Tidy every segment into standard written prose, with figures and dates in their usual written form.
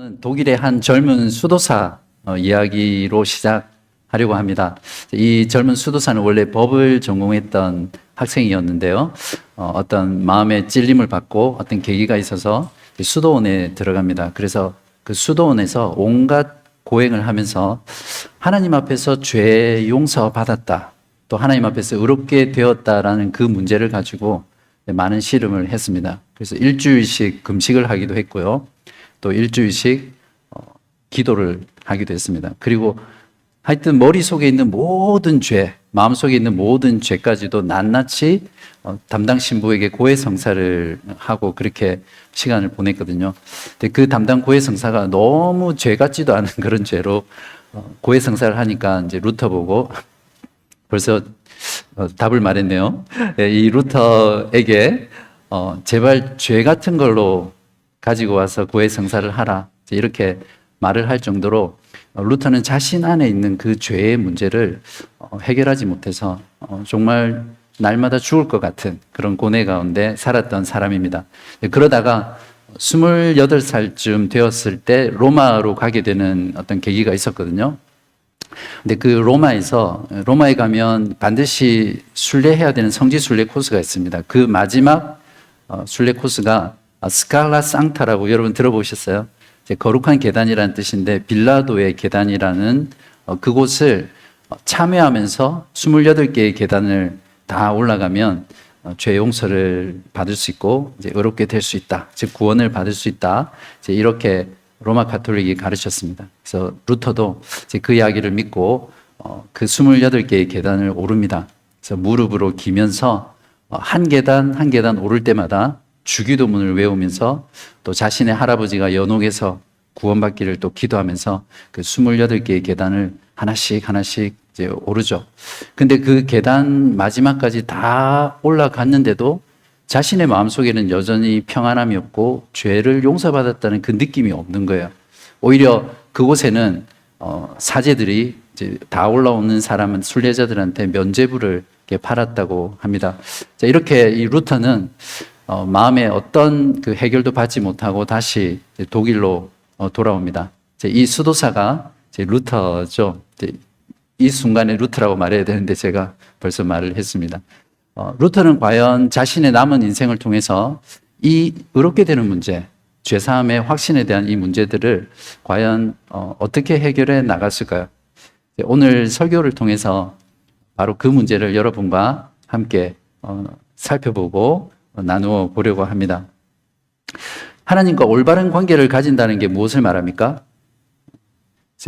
오늘은 독일의 한 젊은 수도사 이야기로 시작하려고 합니다. 이 젊은 수도사는 원래 법을 전공했던 학생이었는데요. 어떤 마음의 찔림을 받고 어떤 계기가 있어서 수도원에 들어갑니다. 그래서 그 수도원에서 온갖 고행을 하면서 하나님 앞에서 죄 용서받았다, 또 하나님 앞에서 의롭게 되었다라는 그 문제를 가지고 많은 씨름을 했습니다. 그래서 일주일씩 금식을 하기도 했고요. 또 일주일씩 기도를 하기도 했습니다. 그리고 하여튼 머릿속에 있는 모든 죄, 마음속에 있는 모든 죄까지도 낱낱이 담당 신부에게 고해성사를 하고 그렇게 시간을 보냈거든요. 근데 그 담당 고해성사가 너무 죄 같지도 않은 그런 죄로 고해성사를 하니까 이제 루터 보고 벌써 답을 말했네요. 이 루터에게 제발 죄 같은 걸로 가지고 와서 고해성사를 하라, 이렇게 말을 할 정도로 루터는 자신 안에 있는 그 죄의 문제를 해결하지 못해서 정말 날마다 죽을 것 같은 그런 고뇌 가운데 살았던 사람입니다. 그러다가 28살쯤 되었을 때 로마로 가게 되는 어떤 계기가 있었거든요. 근데 그 로마에 가면 반드시 순례해야 되는 성지 순례 코스가 있습니다. 그 마지막 순례 코스가 스칼라 상타라고 여러분 들어보셨어요? 이제 거룩한 계단이라는 뜻인데 빌라도의 계단이라는 그곳을 참여하면서 28개의 계단을 다 올라가면 죄 용서를 받을 수 있고 이제 의롭게 될 수 있다, 즉 구원을 받을 수 있다, 이제 이렇게 로마 가톨릭이 가르쳤습니다. 그래서 루터도 이제 그 이야기를 믿고 그 28개의 계단을 오릅니다. 그래서 무릎으로 기면서 한 계단 한 계단 오를 때마다 주기도문을 외우면서 또 자신의 할아버지가 연옥에서 구원받기를 또 기도하면서 그 28개의 계단을 하나씩 이제 오르죠. 근데 그 계단 마지막까지 다 올라갔는데도 자신의 마음속에는 여전히 평안함이 없고 죄를 용서받았다는 그 느낌이 없는 거예요. 오히려 그곳에는 사제들이 이제 다 올라오는 사람은 순례자들한테 면죄부를 이렇게 팔았다고 합니다. 자, 이렇게 이 루터는 마음에 어떤 그 해결도 받지 못하고 다시 독일로 돌아옵니다. 이 수도사가 루터죠. 이 순간에 루터라고 말해야 되는데 제가 벌써 말을 했습니다. 루터는 과연 자신의 남은 인생을 통해서 이 의롭게 되는 문제, 죄사함의 확신에 대한 이 문제들을 과연 어떻게 해결해 나갔을까요? 오늘 설교를 통해서 바로 그 문제를 여러분과 함께 살펴보고 나누어 보려고 합니다. 하나님과 올바른 관계를 가진다는 게 무엇을 말합니까?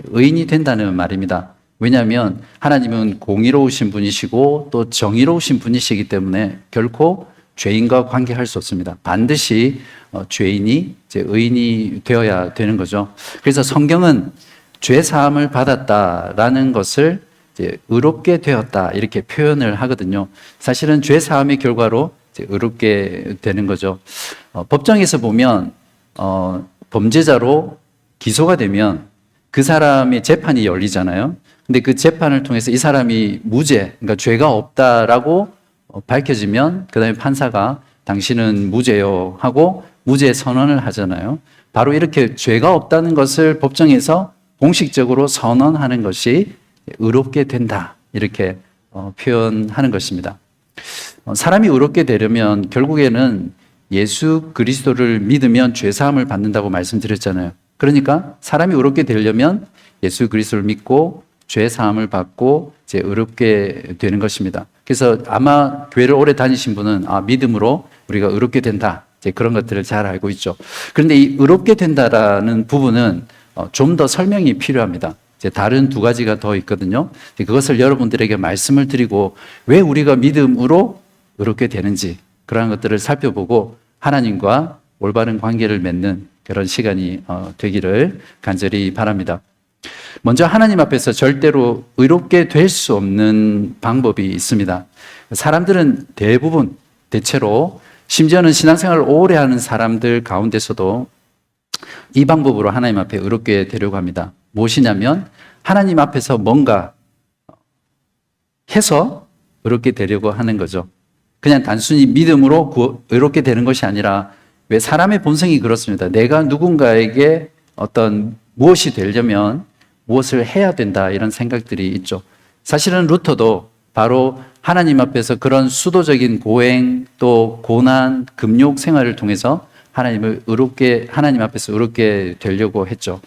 의인이 된다는 말입니다. 왜냐하면 하나님은 공의로우신 분이시고 또 정의로우신 분이시기 때문에 결코 죄인과 관계할 수 없습니다. 반드시 죄인이 이제 의인이 되어야 되는 거죠. 그래서 성경은 죄 사함을 받았다라는 것을 이제 의롭게 되었다 이렇게 표현을 하거든요. 사실은 죄 사함의 결과로 이제 의롭게 되는 거죠. 법정에서 보면 범죄자로 기소가 되면 그 사람의 재판이 열리잖아요. 근데 그 재판을 통해서 이 사람이 무죄, 그러니까 죄가 없다라고 밝혀지면 그 다음에 판사가 당신은 무죄요 하고 무죄 선언을 하잖아요. 바로 이렇게 죄가 없다는 것을 법정에서 공식적으로 선언하는 것이 의롭게 된다 이렇게 표현하는 것입니다. 사람이 의롭게 되려면 결국에는 예수 그리스도를 믿으면 죄사함을 받는다고 말씀드렸잖아요. 그러니까 사람이 의롭게 되려면 예수 그리스도를 믿고 죄사함을 받고 이제 의롭게 되는 것입니다. 그래서 아마 교회를 오래 다니신 분은 믿음으로 우리가 의롭게 된다, 이제 그런 것들을 잘 알고 있죠. 그런데 이 의롭게 된다라는 부분은 좀 더 설명이 필요합니다. 이제 다른 두 가지가 더 있거든요. 그것을 여러분들에게 말씀을 드리고 왜 우리가 믿음으로 의롭게 되는지 그러한 것들을 살펴보고 하나님과 올바른 관계를 맺는 그런 시간이 되기를 간절히 바랍니다. 먼저 하나님 앞에서 절대로 의롭게 될 수 없는 방법이 있습니다. 사람들은 대체로 심지어는 신앙생활을 오래 하는 사람들 가운데서도 이 방법으로 하나님 앞에 의롭게 되려고 합니다. 무엇이냐면 하나님 앞에서 뭔가 해서 의롭게 되려고 하는 거죠. 그냥 단순히 믿음으로 의롭게 되는 것이 아니라 왜 사람의 본성이 그렇습니다. 내가 누군가에게 어떤 무엇이 되려면 무엇을 해야 된다 이런 생각들이 있죠. 사실은 루터도 바로 하나님 앞에서 그런 수도적인 고행 또 고난, 금욕 생활을 통해서 하나님 앞에서 의롭게 되려고 했죠.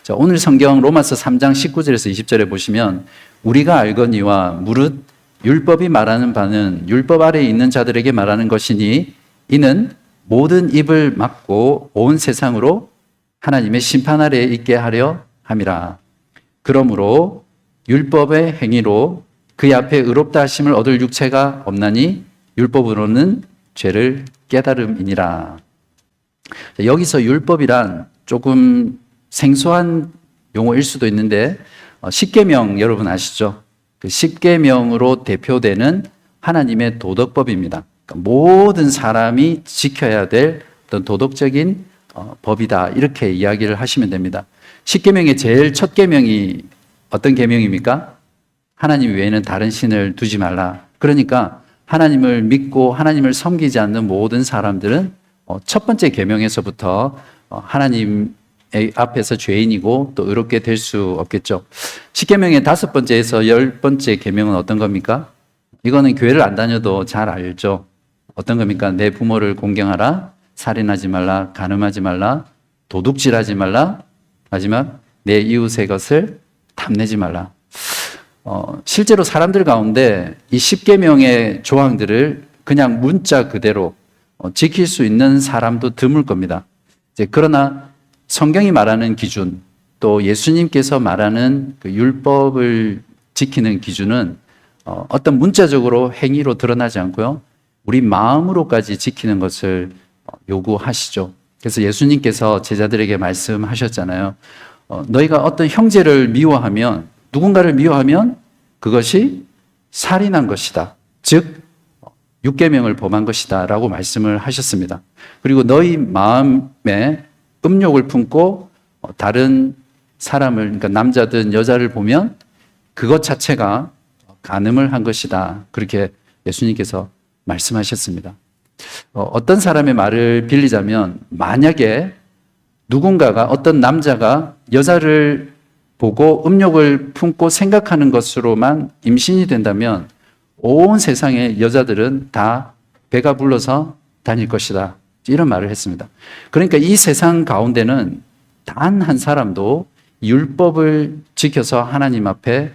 자, 오늘 성경 로마서 3장 19절에서 20절에 보시면 우리가 알거니와 무릇 율법이 말하는 바는 율법 아래에 있는 자들에게 말하는 것이니 이는 모든 입을 막고 온 세상으로 하나님의 심판 아래에 있게 하려 함이라. 그러므로 율법의 행위로 그의 앞에 의롭다 하심을 얻을 육체가 없나니 율법으로는 죄를 깨달음이니라. 여기서 율법이란 조금 생소한 용어일 수도 있는데 십계명 여러분 아시죠? 그 십계명으로 대표되는 하나님의 도덕법입니다. 그러니까 모든 사람이 지켜야 될 어떤 도덕적인 법이다 이렇게 이야기를 하시면 됩니다. 십계명의 제일 첫 계명이 어떤 계명입니까? 하나님 외에는 다른 신을 두지 말라. 그러니까 하나님을 믿고 하나님을 섬기지 않는 모든 사람들은 첫 번째 계명에서부터 하나님 앞에서 죄인이고 또 의롭게 될 수 없겠죠. 십계명의 5번째에서 10번째 계명은 어떤 겁니까? 이거는 교회를 안 다녀도 잘 알죠. 어떤 겁니까? 내 부모를 공경하라, 살인하지 말라, 간음하지 말라, 도둑질하지 말라, 마지막 내 이웃의 것을 탐내지 말라. 실제로 사람들 가운데 이 십계명의 조항들을 그냥 문자 그대로 지킬 수 있는 사람도 드물 겁니다. 그러나 성경이 말하는 기준, 또 예수님께서 말하는 그 율법을 지키는 기준은 어떤 문자적으로 행위로 드러나지 않고요, 우리 마음으로까지 지키는 것을 요구하시죠. 그래서 예수님께서 제자들에게 말씀하셨잖아요. 너희가 어떤 형제를 미워하면, 누군가를 미워하면 그것이 살인한 것이다. 즉 육계명을 범한 것이다 라고 말씀을 하셨습니다. 그리고 너희 마음에 음욕을 품고 다른 사람을, 그러니까 남자든 여자를 보면 그것 자체가 간음을 한 것이다. 그렇게 예수님께서 말씀하셨습니다. 어떤 사람의 말을 빌리자면, 만약에 누군가가, 어떤 남자가 여자를 보고 음욕을 품고 생각하는 것으로만 임신이 된다면 온 세상의 여자들은 다 배가 불러서 다닐 것이다. 이런 말을 했습니다. 그러니까 이 세상 가운데는 단 한 사람도 율법을 지켜서 하나님 앞에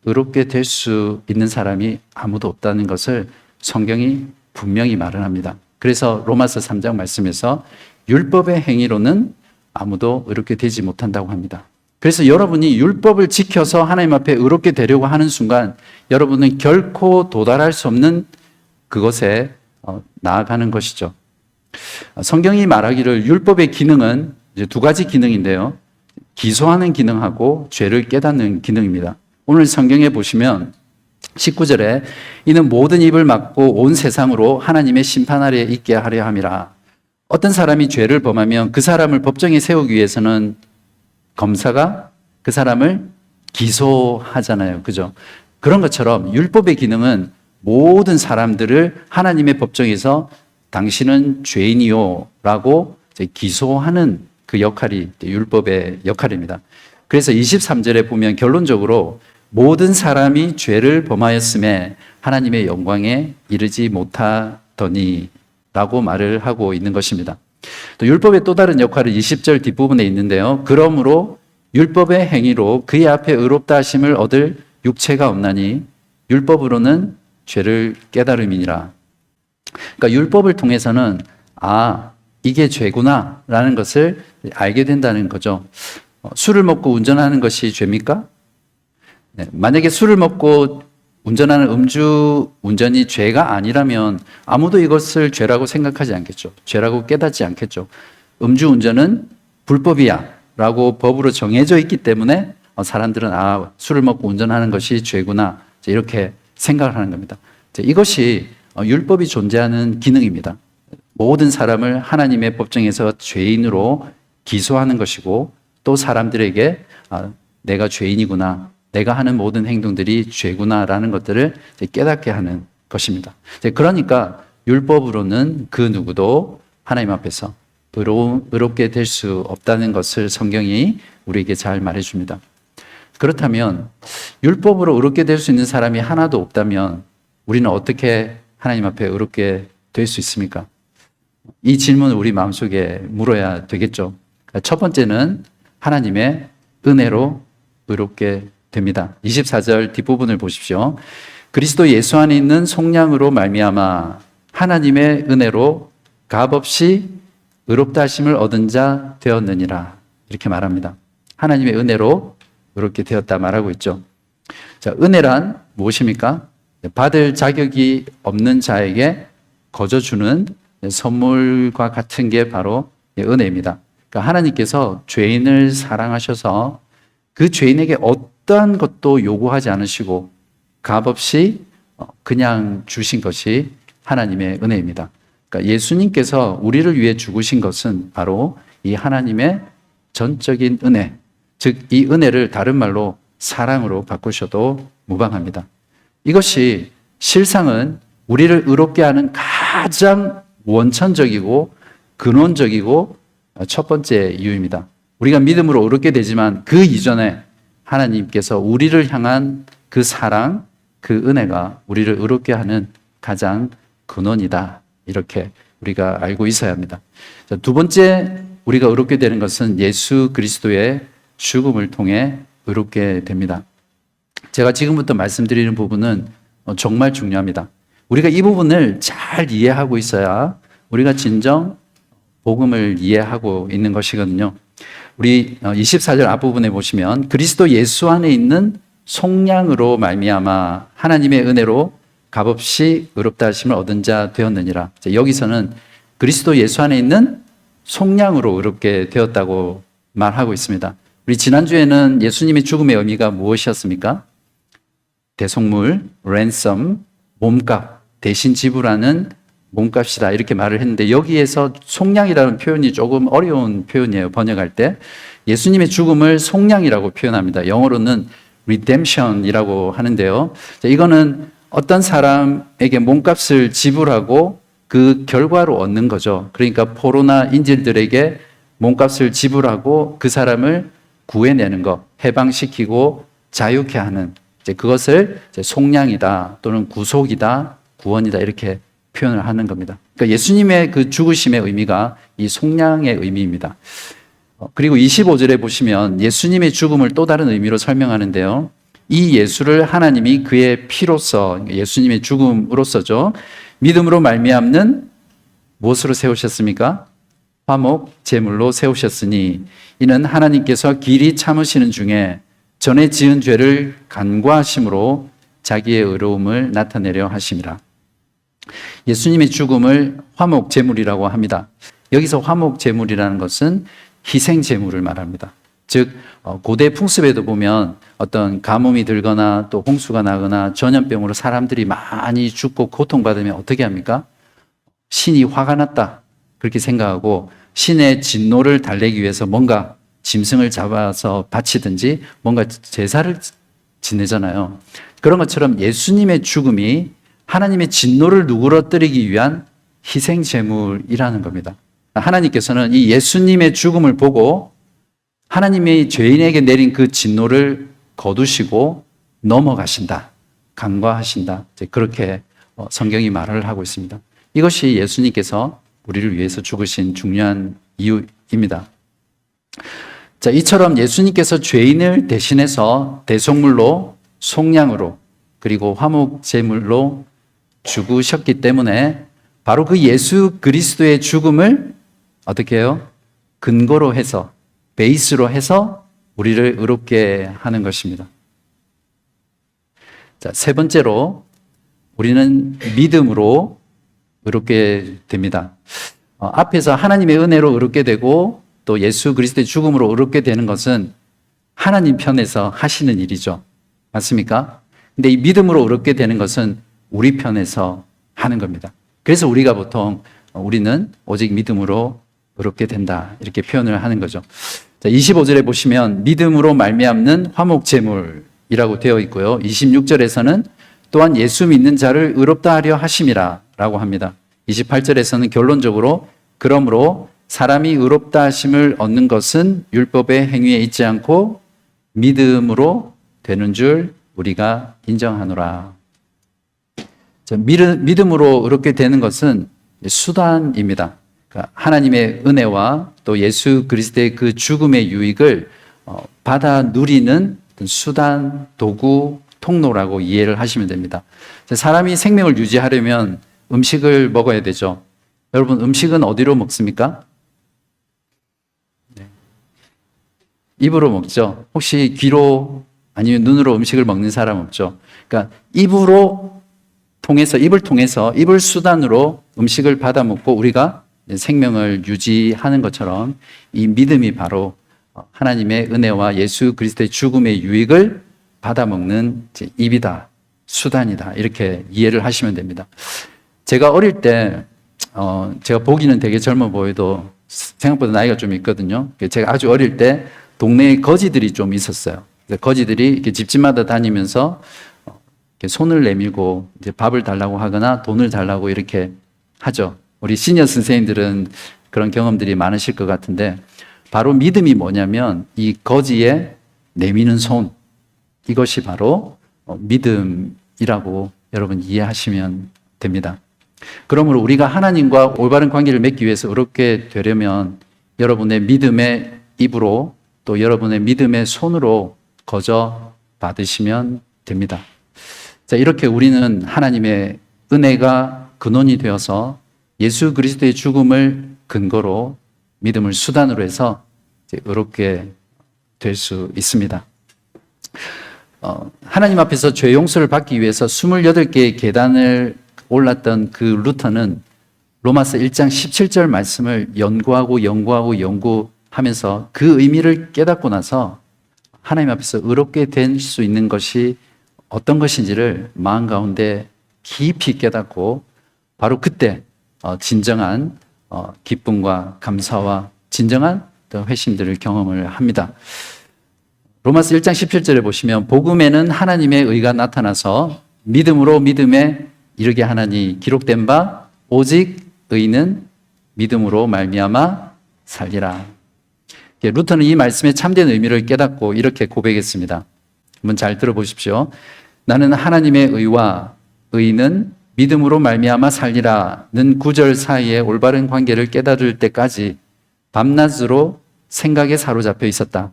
의롭게 될 수 있는 사람이 아무도 없다는 것을 성경이 분명히 말을 합니다. 그래서 로마서 3장 말씀에서 율법의 행위로는 아무도 의롭게 되지 못한다고 합니다. 그래서 여러분이 율법을 지켜서 하나님 앞에 의롭게 되려고 하는 순간 여러분은 결코 도달할 수 없는 그것에 나아가는 것이죠. 성경이 말하기를 율법의 기능은 이제 2가지 기능인데요. 기소하는 기능하고 죄를 깨닫는 기능입니다. 오늘 성경에 보시면 19절에 이는 모든 입을 막고 온 세상으로 하나님의 심판 아래에 있게 하려 함이라. 어떤 사람이 죄를 범하면 그 사람을 법정에 세우기 위해서는 검사가 그 사람을 기소하잖아요. 그죠? 그런 것처럼 율법의 기능은 모든 사람들을 하나님의 법정에서 당신은 죄인이요 라고 기소하는 그 역할이 율법의 역할입니다. 그래서 23절에 보면 결론적으로 모든 사람이 죄를 범하였음에 하나님의 영광에 이르지 못하더니 라고 말을 하고 있는 것입니다. 또 율법의 또 다른 역할은 20절 뒷부분에 있는데요. 그러므로 율법의 행위로 그의 앞에 의롭다 하심을 얻을 육체가 없나니 율법으로는 죄를 깨달음이니라. 그러니까 율법을 통해서는 이게 죄구나 라는 것을 알게 된다는 거죠. 술을 먹고 운전하는 것이 죄입니까? 네, 만약에 술을 먹고 운전하는 음주 운전이 죄가 아니라면 아무도 이것을 죄라고 생각하지 않겠죠. 죄라고 깨닫지 않겠죠. 음주 운전은 불법이야 라고 법으로 정해져 있기 때문에 사람들은 술을 먹고 운전하는 것이 죄구나 이렇게 생각을 하는 겁니다. 이것이 율법이 존재하는 기능입니다. 모든 사람을 하나님의 법정에서 죄인으로 기소하는 것이고 또 사람들에게 내가 죄인이구나, 내가 하는 모든 행동들이 죄구나라는 것들을 깨닫게 하는 것입니다. 그러니까 율법으로는 그 누구도 하나님 앞에서 의롭게 될 수 없다는 것을 성경이 우리에게 잘 말해줍니다. 그렇다면 율법으로 의롭게 될 수 있는 사람이 하나도 없다면 우리는 어떻게 하나님 앞에 의롭게 될 수 있습니까? 이 질문을 우리 마음속에 물어야 되겠죠. 첫 번째는 하나님의 은혜로 의롭게 됩니다. 24절 뒷부분을 보십시오. 그리스도 예수 안에 있는 속량으로 말미암아 하나님의 은혜로 값없이 의롭다 하심을 얻은 자 되었느니라. 이렇게 말합니다. 하나님의 은혜로 의롭게 되었다 말하고 있죠. 자, 은혜란 무엇입니까? 받을 자격이 없는 자에게 거저 주는 선물과 같은 게 바로 은혜입니다. 그러니까 하나님께서 죄인을 사랑하셔서 그 죄인에게 어떠한 것도 요구하지 않으시고 값없이 그냥 주신 것이 하나님의 은혜입니다. 그러니까 예수님께서 우리를 위해 죽으신 것은 바로 이 하나님의 전적인 은혜, 즉 이 은혜를 다른 말로 사랑으로 바꾸셔도 무방합니다. 이것이 실상은 우리를 의롭게 하는 가장 원천적이고 근원적이고 첫 번째 이유입니다. 우리가 믿음으로 의롭게 되지만 그 이전에 하나님께서 우리를 향한 그 사랑, 그 은혜가 우리를 의롭게 하는 가장 근원이다. 이렇게 우리가 알고 있어야 합니다. 자, 두 번째 우리가 의롭게 되는 것은 예수 그리스도의 죽음을 통해 의롭게 됩니다. 제가 지금부터 말씀드리는 부분은 정말 중요합니다. 우리가 이 부분을 잘 이해하고 있어야 우리가 진정 복음을 이해하고 있는 것이거든요. 우리 24절 앞부분에 보시면 그리스도 예수 안에 있는 속량으로 말미암아 하나님의 은혜로 값없이 의롭다 하심을 얻은 자 되었느니라. 여기서는 그리스도 예수 안에 있는 속량으로 의롭게 되었다고 말하고 있습니다. 우리 지난주에는 예수님의 죽음의 의미가 무엇이었습니까? 대속물, ransom, 몸값, 대신 지불하는 몸값이다 이렇게 말을 했는데 여기에서 속량이라는 표현이 조금 어려운 표현이에요. 번역할 때 예수님의 죽음을 속량이라고 표현합니다. 영어로는 redemption이라고 하는데요. 이거는 어떤 사람에게 몸값을 지불하고 그 결과로 얻는 거죠. 그러니까 포로나 인질들에게 몸값을 지불하고 그 사람을 구해내는 것, 해방시키고 자유케 하는 그것을 속량이다 또는 구속이다, 구원이다 이렇게 표현을 하는 겁니다. 그러니까 예수님의 그 죽으심의 의미가 이 속량의 의미입니다. 그리고 25절에 보시면 예수님의 죽음을 또 다른 의미로 설명하는데요. 이 예수를 하나님이 그의 피로써 예수님의 죽음으로써죠. 믿음으로 말미암는 무엇으로 세우셨습니까? 화목 제물로 세우셨으니 이는 하나님께서 길이 참으시는 중에 전에 지은 죄를 간과하심으로 자기의 의로움을 나타내려 하심이라. 예수님의 죽음을 화목 제물이라고 합니다. 여기서 화목 제물이라는 것은 희생 제물을 말합니다. 즉 고대 풍습에도 보면 어떤 가뭄이 들거나 또 홍수가 나거나 전염병으로 사람들이 많이 죽고 고통받으면 어떻게 합니까? 신이 화가 났다 그렇게 생각하고 신의 진노를 달래기 위해서 뭔가 짐승을 잡아서 바치든지 뭔가 제사를 지내잖아요. 그런 것처럼 예수님의 죽음이 하나님의 진노를 누그러뜨리기 위한 희생 제물이라는 겁니다. 하나님께서는 이 예수님의 죽음을 보고 하나님이 죄인에게 내린 그 진노를 거두시고 넘어가신다, 간과하신다. 그렇게 성경이 말을 하고 있습니다. 이것이 예수님께서 우리를 위해서 죽으신 중요한 이유입니다. 자, 이처럼 예수님께서 죄인을 대신해서 대속물로, 속량으로, 그리고 화목 제물로 죽으셨기 때문에 바로 그 예수 그리스도의 죽음을 어떻게 해요? 근거로 해서, 베이스로 해서 우리를 의롭게 하는 것입니다. 자, 세 번째로 우리는 믿음으로 의롭게 됩니다. 앞에서 하나님의 은혜로 의롭게 되고 또 예수 그리스도의 죽음으로 의롭게 되는 것은 하나님 편에서 하시는 일이죠. 맞습니까? 근데 이 믿음으로 의롭게 되는 것은 우리 편에서 하는 겁니다. 그래서 우리가 보통 우리는 오직 믿음으로 의롭게 된다 이렇게 표현을 하는 거죠. 자, 25절에 보시면 믿음으로 말미암는 화목 제물이라고 되어 있고요. 26절에서는 또한 예수 믿는 자를 의롭다 하려 하심이라 라고 합니다. 28절에서는 결론적으로 그러므로 사람이 의롭다 하심을 얻는 것은 율법의 행위에 있지 않고 믿음으로 되는 줄 우리가 인정하노라. 믿음으로 의롭게 되는 것은 수단입니다. 그러니까 하나님의 은혜와 또 예수 그리스도의 그 죽음의 유익을 받아 누리는 수단, 도구, 통로라고 이해를 하시면 됩니다. 사람이 생명을 유지하려면 음식을 먹어야 되죠. 여러분, 음식은 어디로 먹습니까? 네. 입으로 먹죠. 혹시 귀로 아니면 눈으로 음식을 먹는 사람 없죠? 그러니까 입을 통해서 입을 수단으로 음식을 받아 먹고 우리가 생명을 유지하는 것처럼 이 믿음이 바로 하나님의 은혜와 예수 그리스도의 죽음의 유익을 받아 먹는 입이다, 수단이다, 이렇게 이해를 하시면 됩니다. 제가 어릴 때 제가 보기는 되게 젊어 보여도 생각보다 나이가 좀 있거든요. 제가 아주 어릴 때 동네에 거지들이 좀 있었어요. 거지들이 이렇게 집집마다 다니면서 이렇게 손을 내밀고 이제 밥을 달라고 하거나 돈을 달라고 이렇게 하죠. 우리 시니어 선생님들은 그런 경험들이 많으실 것 같은데, 바로 믿음이 뭐냐면 이 거지에 내미는 손, 이것이 바로 믿음이라고 여러분 이해하시면 됩니다. 그러므로 우리가 하나님과 올바른 관계를 맺기 위해서 의롭게 되려면 여러분의 믿음의 입으로 또 여러분의 믿음의 손으로 거저 받으시면 됩니다. 자, 이렇게 우리는 하나님의 은혜가 근원이 되어서 예수 그리스도의 죽음을 근거로 믿음을 수단으로 해서 의롭게 될 수 있습니다. 하나님 앞에서 죄 용서를 받기 위해서 28개의 계단을 올랐던 그 루터는 로마서 1장 17절 말씀을 연구하면서 그 의미를 깨닫고 나서 하나님 앞에서 의롭게 될 수 있는 것이 어떤 것인지를 마음 가운데 깊이 깨닫고 바로 그때 진정한 기쁨과 감사와 진정한 회심들을 경험을 합니다. 로마서 1장 17절에 보시면 복음에는 하나님의 의가 나타나서 믿음으로 믿음에 이르게 하나니 기록된 바 오직 의는 믿음으로 말미암아 살리라. 루터는 이 말씀의 참된 의미를 깨닫고 이렇게 고백했습니다. 한번 잘 들어보십시오. 나는 하나님의 의와 의는 믿음으로 말미암아 살리라는 구절 사이의 올바른 관계를 깨달을 때까지 밤낮으로 생각에 사로잡혀 있었다.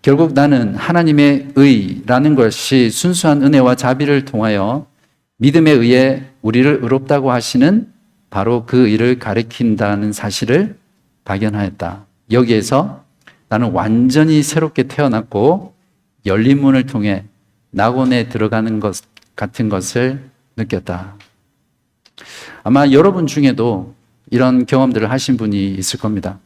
결국 나는 하나님의 의라는 것이 순수한 은혜와 자비를 통하여 믿음에 의해 우리를 의롭다고 하시는 바로 그 의를 가리킨다는 사실을 발견하였다. 여기에서 나는 완전히 새롭게 태어났고 열린 문을 통해 낙원에 들어가는 것 같은 것을 느꼈다. 아마 여러분 중에도 이런 경험들을 하신 분이 있을 겁니다.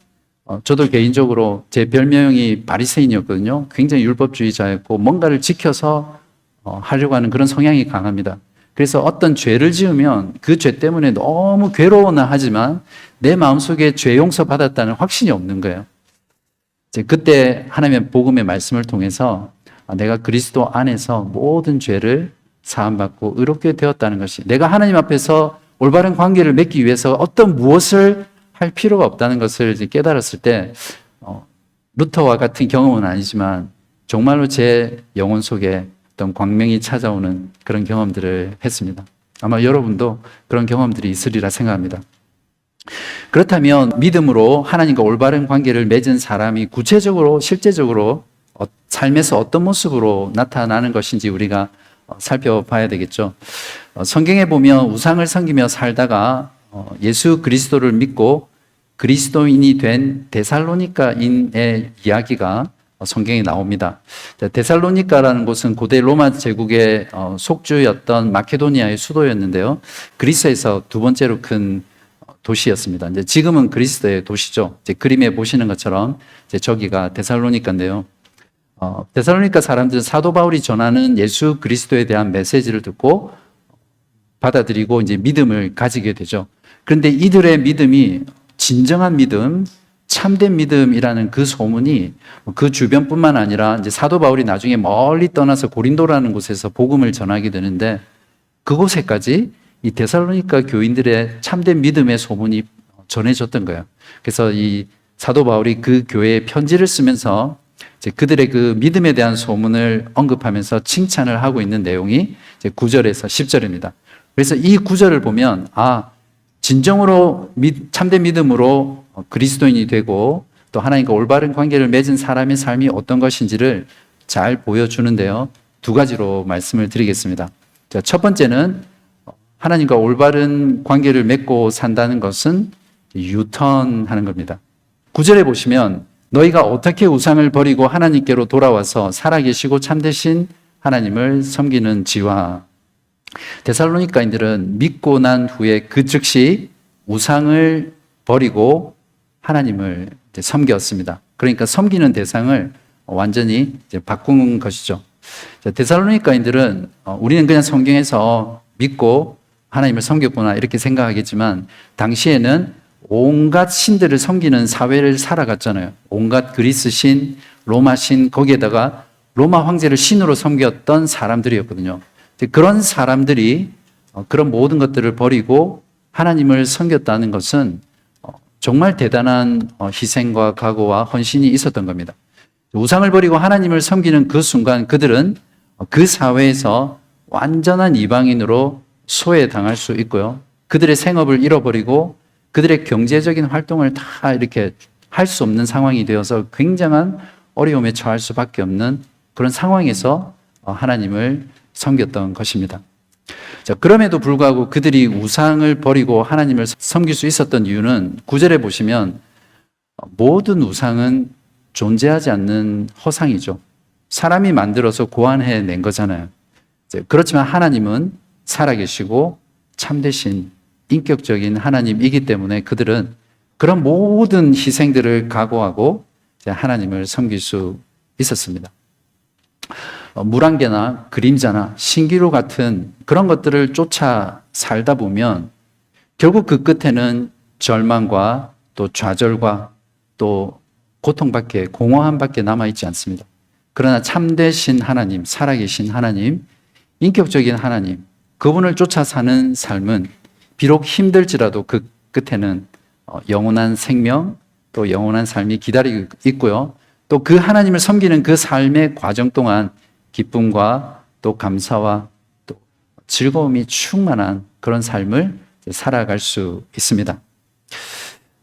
저도 개인적으로 제 별명이 바리새인이었거든요. 굉장히 율법주의자였고 뭔가를 지켜서 하려고 하는 그런 성향이 강합니다. 그래서 어떤 죄를 지으면 그 죄 때문에 너무 괴로워나 하지만 내 마음속에 죄 용서 받았다는 확신이 없는 거예요. 그때 하나님의 복음의 말씀을 통해서 내가 그리스도 안에서 모든 죄를 사함받고 의롭게 되었다는 것이, 내가 하나님 앞에서 올바른 관계를 맺기 위해서 어떤 무엇을 할 필요가 없다는 것을 이제 깨달았을 때 루터와 같은 경험은 아니지만 정말로 제 영혼 속에 어떤 광명이 찾아오는 그런 경험들을 했습니다. 아마 여러분도 그런 경험들이 있으리라 생각합니다. 그렇다면 믿음으로 하나님과 올바른 관계를 맺은 사람이 구체적으로 실제적으로 삶에서 어떤 모습으로 나타나는 것인지 우리가 살펴봐야 되겠죠. 성경에 보면 우상을 섬기며 살다가 예수 그리스도를 믿고 그리스도인이 된 데살로니가인의 이야기가 성경에 나옵니다. 데살로니가라는 곳은 고대 로마 제국의 속주였던 마케도니아의 수도였는데요. 그리스에서 두 번째로 큰 도시였습니다. 이제 지금은 그리스의 도시죠. 이제 그림에 보시는 것처럼 이제 저기가 데살로니가인데요. 데살로니가 사람들은 사도 바울이 전하는 예수 그리스도에 대한 메시지를 듣고 받아들이고 이제 믿음을 가지게 되죠. 그런데 이들의 믿음이 진정한 믿음, 참된 믿음이라는 그 소문이 그 주변뿐만 아니라 이제 사도 바울이 나중에 멀리 떠나서 고린도라는 곳에서 복음을 전하게 되는데 그곳에까지 이 데살로니가 교인들의 참된 믿음의 소문이 전해줬던 거예요. 그래서 이 사도 바울이 그 교회에 편지를 쓰면서 이제 그들의 그 믿음에 대한 소문을 언급하면서 칭찬을 하고 있는 내용이 이제 9절에서 10절입니다. 그래서 이 9절을 보면 진정으로 참된 믿음으로 그리스도인이 되고 또 하나님과 올바른 관계를 맺은 사람의 삶이 어떤 것인지를 잘 보여주는데요. 두 가지로 말씀을 드리겠습니다. 첫 번째는 하나님과 올바른 관계를 맺고 산다는 것은 유턴하는 겁니다. 9절에 보시면 너희가 어떻게 우상을 버리고 하나님께로 돌아와서 살아계시고 참되신 하나님을 섬기는지와 데살로니가인들은 믿고 난 후에 그 즉시 우상을 버리고 하나님을 섬겼습니다. 그러니까 섬기는 대상을 완전히 바꾼 것이죠. 데살로니가인들은 우리는 그냥 성경에서 믿고 하나님을 섬겼구나 이렇게 생각하겠지만 당시에는 온갖 신들을 섬기는 사회를 살아갔잖아요. 온갖 그리스 신, 로마 신, 거기에다가 로마 황제를 신으로 섬겼던 사람들이었거든요. 그런 사람들이 그런 모든 것들을 버리고 하나님을 섬겼다는 것은 정말 대단한 희생과 각오와 헌신이 있었던 겁니다. 우상을 버리고 하나님을 섬기는 그 순간 그들은 그 사회에서 완전한 이방인으로 소외당할 수 있고요. 그들의 생업을 잃어버리고 그들의 경제적인 활동을 다 이렇게 할 수 없는 상황이 되어서 굉장한 어려움에 처할 수밖에 없는 그런 상황에서 하나님을 섬겼던 것입니다. 자, 그럼에도 불구하고 그들이 우상을 버리고 하나님을 섬길 수 있었던 이유는 9절에 보시면 모든 우상은 존재하지 않는 허상이죠. 사람이 만들어서 고안해낸 거잖아요. 그렇지만 하나님은 살아계시고 참되신 인격적인 하나님이기 때문에 그들은 그런 모든 희생들을 각오하고 하나님을 섬길 수 있었습니다. 물안개나 그림자나 신기루 같은 그런 것들을 쫓아 살다 보면 결국 그 끝에는 절망과 또 좌절과 또 고통밖에, 공허함밖에 남아있지 않습니다. 그러나 참되신 하나님, 살아계신 하나님, 인격적인 하나님, 그분을 쫓아 사는 삶은 비록 힘들지라도 그 끝에는 영원한 생명, 또 영원한 삶이 기다리고 있고요. 또 그 하나님을 섬기는 그 삶의 과정 동안 기쁨과 또 감사와 또 즐거움이 충만한 그런 삶을 살아갈 수 있습니다.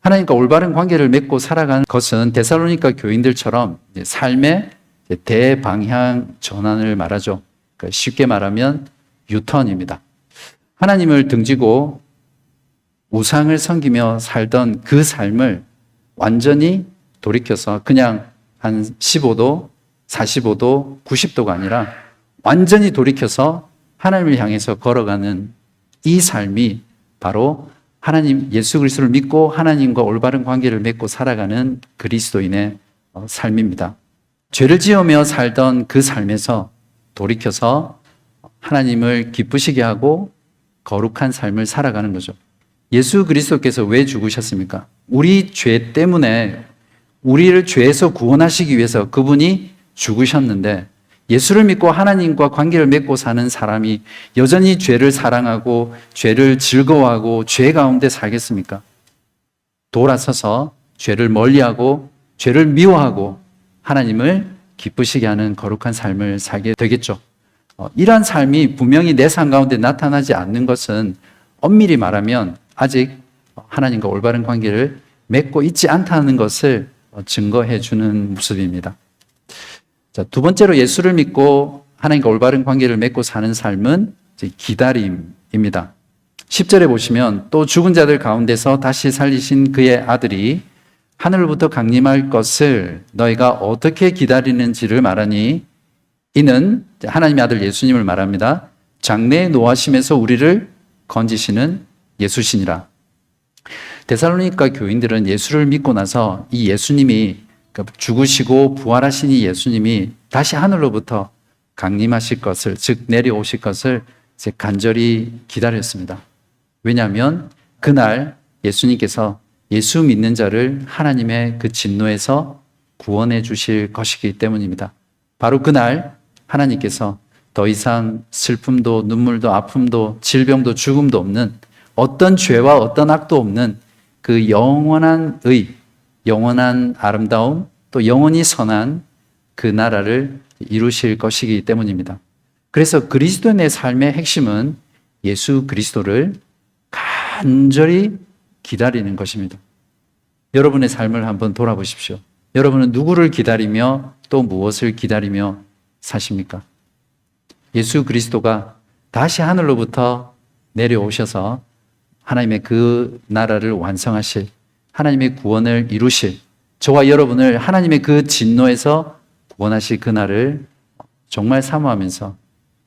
하나님과 올바른 관계를 맺고 살아가는 것은 데살로니가 교인들처럼 삶의 대방향 전환을 말하죠. 그러니까 쉽게 말하면 유턴입니다. 하나님을 등지고 우상을 섬기며 살던 그 삶을 완전히 돌이켜서 그냥 한 15도, 45도, 90도가 아니라 완전히 돌이켜서 하나님을 향해서 걸어가는 이 삶이 바로 하나님 예수 그리스도를 믿고 하나님과 올바른 관계를 맺고 살아가는 그리스도인의 삶입니다. 죄를 지으며 살던 그 삶에서 돌이켜서 하나님을 기쁘시게 하고 거룩한 삶을 살아가는 거죠. 예수 그리스도께서 왜 죽으셨습니까? 우리 죄 때문에 우리를 죄에서 구원하시기 위해서 그분이 죽으셨는데 예수를 믿고 하나님과 관계를 맺고 사는 사람이 여전히 죄를 사랑하고 죄를 즐거워하고 죄 가운데 살겠습니까? 돌아서서 죄를 멀리하고 죄를 미워하고 하나님을 기쁘시게 하는 거룩한 삶을 살게 되겠죠. 이러한 삶이 분명히 내 삶 가운데 나타나지 않는 것은 엄밀히 말하면 아직 하나님과 올바른 관계를 맺고 있지 않다는 것을 증거해 주는 모습입니다. 자, 두 번째로 예수를 믿고 하나님과 올바른 관계를 맺고 사는 삶은 기다림입니다. 10절에 보시면 또 죽은 자들 가운데서 다시 살리신 그의 아들이 하늘로부터 강림할 것을 너희가 어떻게 기다리는지를 말하니 이는 하나님의 아들 예수님을 말합니다. 장래의 노하심에서 우리를 건지시는 예수시니라. 데살로니가 교인들은 예수를 믿고 나서 이 예수님이 죽으시고 부활하신 이 예수님이 다시 하늘로부터 강림하실 것을, 즉 내려오실 것을 간절히 기다렸습니다. 왜냐하면 그날 예수님께서 예수 믿는 자를 하나님의 그 진노에서 구원해 주실 것이기 때문입니다. 바로 그날 하나님께서 더 이상 슬픔도 눈물도 아픔도 질병도 죽음도 없는 어떤 죄와 어떤 악도 없는 그 영원한 의, 영원한 아름다움, 또 영원히 선한 그 나라를 이루실 것이기 때문입니다. 그래서 그리스도인의 삶의 핵심은 예수 그리스도를 간절히 기다리는 것입니다. 여러분의 삶을 한번 돌아보십시오. 여러분은 누구를 기다리며 또 무엇을 기다리며 사십니까? 예수 그리스도가 다시 하늘로부터 내려오셔서 하나님의 그 나라를 완성하실, 하나님의 구원을 이루실, 저와 여러분을 하나님의 그 진노에서 구원하실 그날을 정말 사모하면서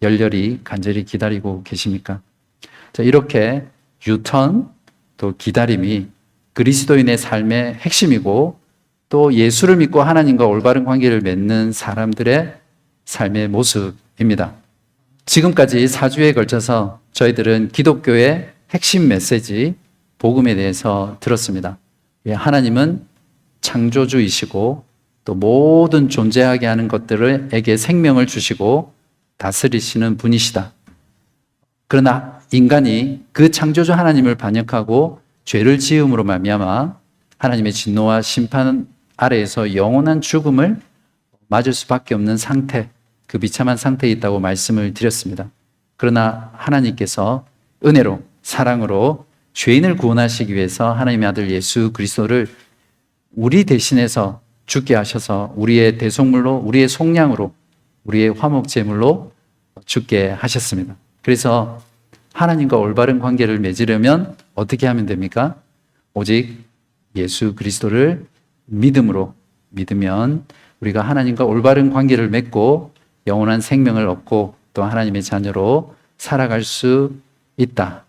열렬히 간절히 기다리고 계십니까? 자, 이렇게 유턴 또 기다림이 그리스도인의 삶의 핵심이고 또 예수를 믿고 하나님과 올바른 관계를 맺는 사람들의 삶의 모습입니다. 지금까지 4주에 걸쳐서 저희들은 기독교의 핵심 메시지, 복음에 대해서 들었습니다. 하나님은 창조주이시고 또 모든 존재하게 하는 것들에게 생명을 주시고 다스리시는 분이시다. 그러나 인간이 그 창조주 하나님을 반역하고 죄를 지음으로 말미암아 하나님의 진노와 심판 아래에서 영원한 죽음을 맞을 수밖에 없는 상태, 그 비참한 상태에 있다고 말씀을 드렸습니다. 그러나 하나님께서 은혜로, 사랑으로 죄인을 구원하시기 위해서 하나님의 아들 예수 그리스도를 우리 대신해서 죽게 하셔서 우리의 대속물로, 우리의 속량으로, 우리의 화목제물로 죽게 하셨습니다. 그래서 하나님과 올바른 관계를 맺으려면 어떻게 하면 됩니까? 오직 예수 그리스도를 믿음으로 믿으면 우리가 하나님과 올바른 관계를 맺고 영원한 생명을 얻고 또 하나님의 자녀로 살아갈 수 있다.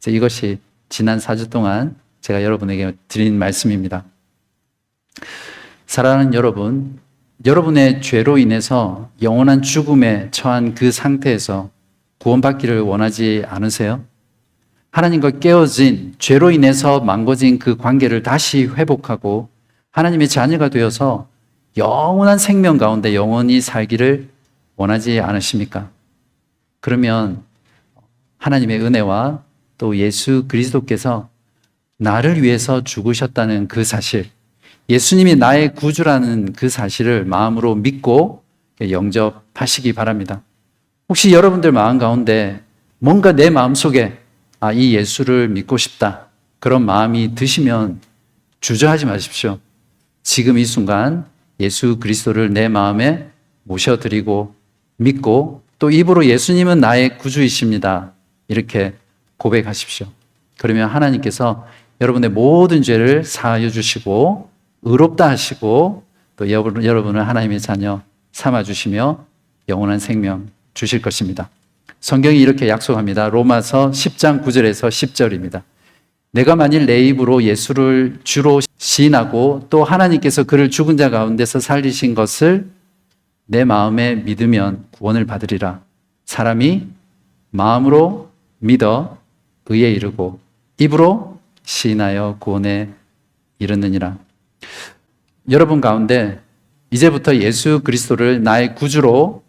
이것이 지난 4주 동안 제가 여러분에게 드린 말씀입니다. 사랑하는 여러분, 여러분의 죄로 인해서 영원한 죽음에 처한 그 상태에서 구원받기를 원하지 않으세요? 하나님과 깨어진 죄로 인해서 망가진 그 관계를 다시 회복하고 하나님의 자녀가 되어서 영원한 생명 가운데 영원히 살기를 원하지 않으십니까? 그러면 하나님의 은혜와 또 예수 그리스도께서 나를 위해서 죽으셨다는 그 사실, 예수님이 나의 구주라는 그 사실을 마음으로 믿고 영접하시기 바랍니다. 혹시 여러분들 마음 가운데 뭔가 내 마음속에 이 예수를 믿고 싶다, 그런 마음이 드시면 주저하지 마십시오. 지금 이 순간 예수 그리스도를 내 마음에 모셔드리고 믿고 또 입으로 예수님은 나의 구주이십니다, 이렇게 고백하십시오. 그러면 하나님께서 여러분의 모든 죄를 사하여 주시고 의롭다 하시고 또 여러분을 하나님의 자녀 삼아주시며 영원한 생명 주실 것입니다. 성경이 이렇게 약속합니다. 로마서 10장 9절에서 10절입니다. 내가 만일 내 입으로 예수를 주로 시인하고 또 하나님께서 그를 죽은 자 가운데서 살리신 것을 내 마음에 믿으면 구원을 받으리라. 사람이 마음으로 믿어 의에 이르고 입으로 시인하여 구원에 이르느니라. 여러분 가운데 이제부터 예수 그리스도를 나의 구주로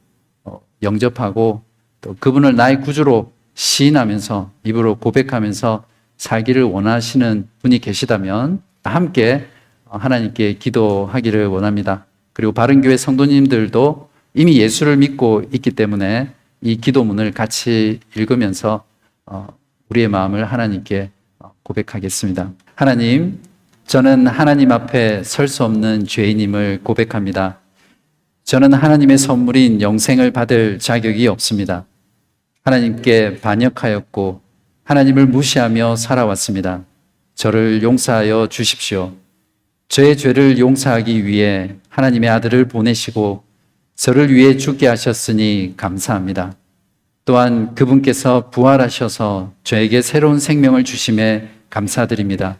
영접하고 또 그분을 나의 구주로 시인하면서 입으로 고백하면서 살기를 원하시는 분이 계시다면 함께 하나님께 기도하기를 원합니다. 그리고 바른교회 성도님들도 이미 예수를 믿고 있기 때문에 이 기도문을 같이 읽으면서 우리의 마음을 하나님께 고백하겠습니다. 하나님, 저는 하나님 앞에 설 수 없는 죄인임을 고백합니다. 저는 하나님의 선물인 영생을 받을 자격이 없습니다. 하나님께 반역하였고 하나님을 무시하며 살아왔습니다. 저를 용서하여 주십시오. 저의 죄를 용서하기 위해 하나님의 아들을 보내시고 저를 위해 죽게 하셨으니 감사합니다. 또한 그분께서 부활하셔서 저에게 새로운 생명을 주심에 감사드립니다.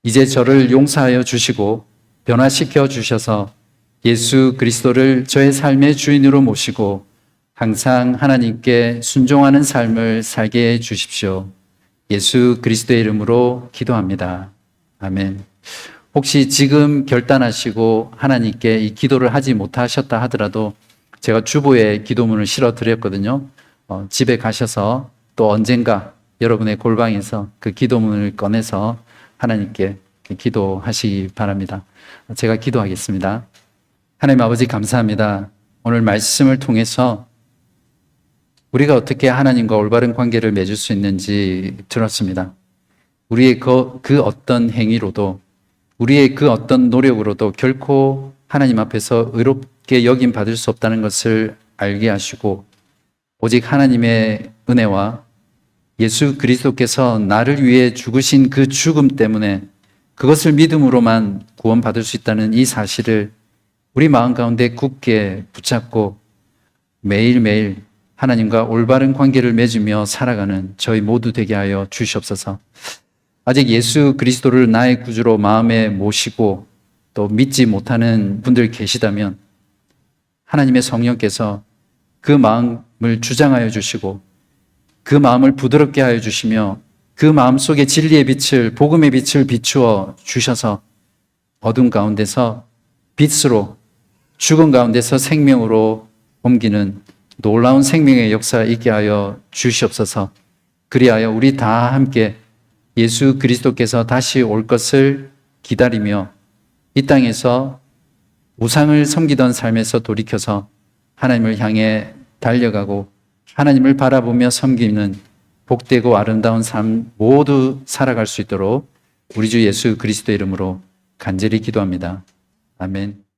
이제 저를 용서하여 주시고 변화시켜 주셔서 예수 그리스도를 저의 삶의 주인으로 모시고 항상 하나님께 순종하는 삶을 살게 해 주십시오. 예수 그리스도의 이름으로 기도합니다. 아멘. 혹시 지금 결단하시고 하나님께 이 기도를 하지 못하셨다 하더라도 제가 주보에 기도문을 실어 드렸거든요. 집에 가셔서 또 언젠가 여러분의 골방에서 그 기도문을 꺼내서 하나님께 기도하시기 바랍니다. 제가 기도하겠습니다. 하나님 아버지 감사합니다. 오늘 말씀을 통해서 우리가 어떻게 하나님과 올바른 관계를 맺을 수 있는지 들었습니다. 우리의 그 어떤 행위로도, 우리의 그 어떤 노력으로도 결코 하나님 앞에서 의롭게 여김 받을 수 없다는 것을 알게 하시고, 오직 하나님의 은혜와 예수 그리스도께서 나를 위해 죽으신 그 죽음 때문에 그것을 믿음으로만 구원받을 수 있다는 이 사실을 우리 마음 가운데 굳게 붙잡고 매일매일 하나님과 올바른 관계를 맺으며 살아가는 저희 모두 되게 하여 주시옵소서. 아직 예수 그리스도를 나의 구주로 마음에 모시고 또 믿지 못하는 분들 계시다면 하나님의 성령께서 그 마음을 주장하여 주시고 그 마음을 부드럽게 하여 주시며 그 마음 속에 진리의 빛을, 복음의 빛을 비추어 주셔서 어둠 가운데서 빛으로, 죽음 가운데서 생명으로 옮기는 놀라운 생명의 역사 있게 하여 주시옵소서. 그리하여 우리 다 함께 예수 그리스도께서 다시 올 것을 기다리며 이 땅에서 우상을 섬기던 삶에서 돌이켜서 하나님을 향해 달려가고 하나님을 바라보며 섬기는 복되고 아름다운 삶 모두 살아갈 수 있도록 우리 주 예수 그리스도 이름으로 간절히 기도합니다. 아멘.